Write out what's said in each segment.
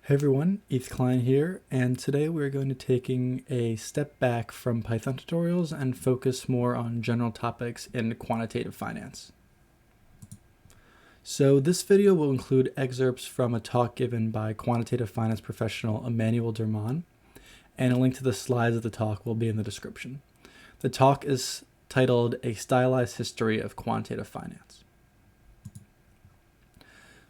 Hey everyone, Eth Klein here, and today we're going to be taking a step back from Python tutorials and focus more on general topics in quantitative finance. So this video will include excerpts from a talk given by quantitative finance professional Emanuel Derman, and a link to the slides of the talk will be in the description. The talk is titled A Stylized History of Quantitative Finance.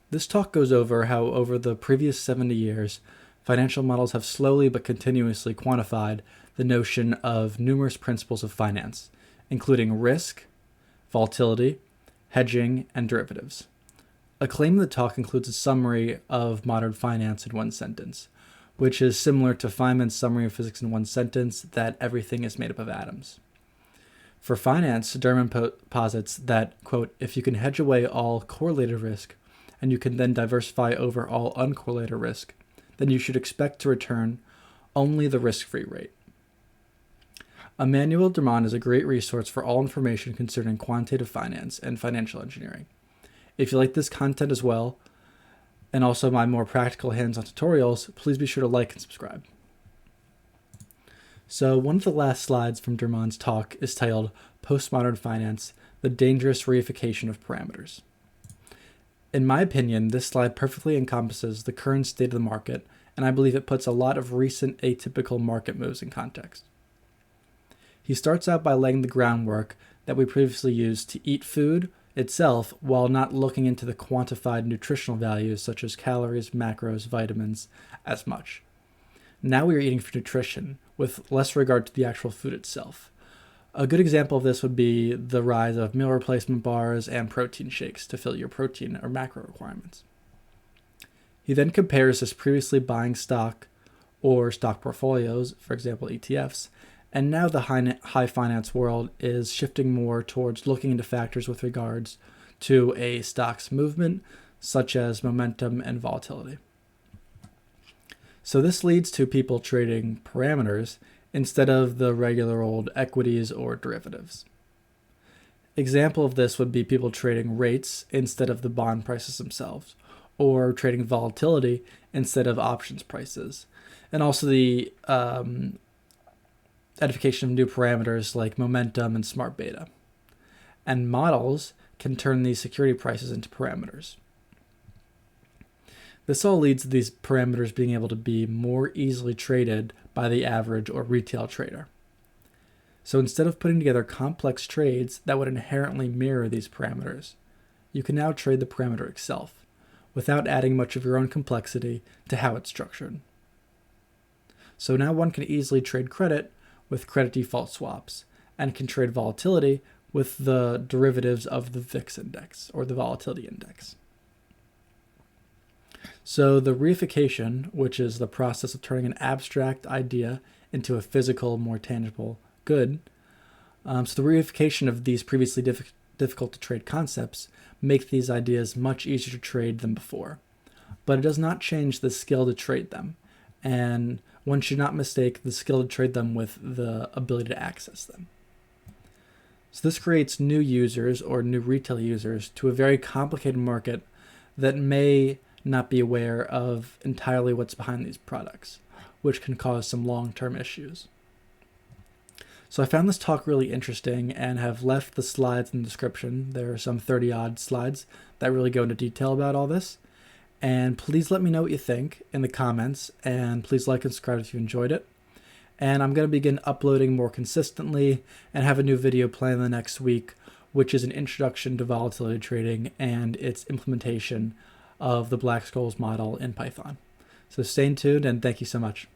This talk goes over how over the previous 70 years, financial models have slowly but continuously quantified the notion of numerous principles of finance, including risk, volatility, hedging, and derivatives. A claim in the talk includes a summary of modern finance in one sentence, which is similar to Feynman's summary of physics in one sentence that everything is made up of atoms. For finance, Derman posits that, quote, if you can hedge away all correlated risk, and you can then diversify over all uncorrelated risk, then you should expect to return only the risk-free rate. Emanuel Derman is a great resource for all information concerning quantitative finance and financial engineering. If you like this content as well, and also my more practical hands-on tutorials, please be sure to like and subscribe. So one of the last slides from Derman's talk is titled Postmodern Finance, the Dangerous Reification of Parameters. In my opinion, this slide perfectly encompasses the current state of the market, and I believe it puts a lot of recent atypical market moves in context. He starts out by laying the groundwork that we previously used to eat food itself while not looking into the quantified nutritional values such as calories, macros, vitamins as much. Now we are eating for nutrition with less regard to the actual food itself. A good example of this would be the rise of meal replacement bars and protein shakes to fill your protein or macro requirements. He then compares this previously buying stock or stock portfolios, for example ETFs, and now the high finance world is shifting more towards looking into factors with regards to a stock's movement, such as momentum and volatility. So this leads to people trading parameters instead of the regular old equities or derivatives. Example of this would be people trading rates instead of the bond prices themselves, or trading volatility instead of options prices, and also the identification of new parameters like momentum and smart beta. And models can turn these security prices into parameters. This all leads to these parameters being able to be more easily traded by the average or retail trader. So instead of putting together complex trades that would inherently mirror these parameters, you can now trade the parameter itself without adding much of your own complexity to how it's structured. So now one can easily trade credit with credit default swaps and can trade volatility with the derivatives of the VIX index or the volatility index. So the reification, which is the process of turning an abstract idea into a physical, more tangible good. So the reification of these previously difficult to trade concepts make these ideas much easier to trade than before. But it does not change the skill to trade them, and one should not mistake the skill to trade them with the ability to access them. So this creates new users or new retail users to a very complicated market that may not be aware of entirely what's behind these products, which can cause some long-term issues. So I found this talk really interesting and have left the slides in the description. There are some 30-odd slides that really go into detail about all this. And please let me know what you think in the comments, and please like and subscribe if you enjoyed it. And I'm going to begin uploading more consistently and have a new video planned the next week, which is an introduction to volatility trading and its implementation of the Black-Scholes model in Python. So stay tuned, and thank you so much.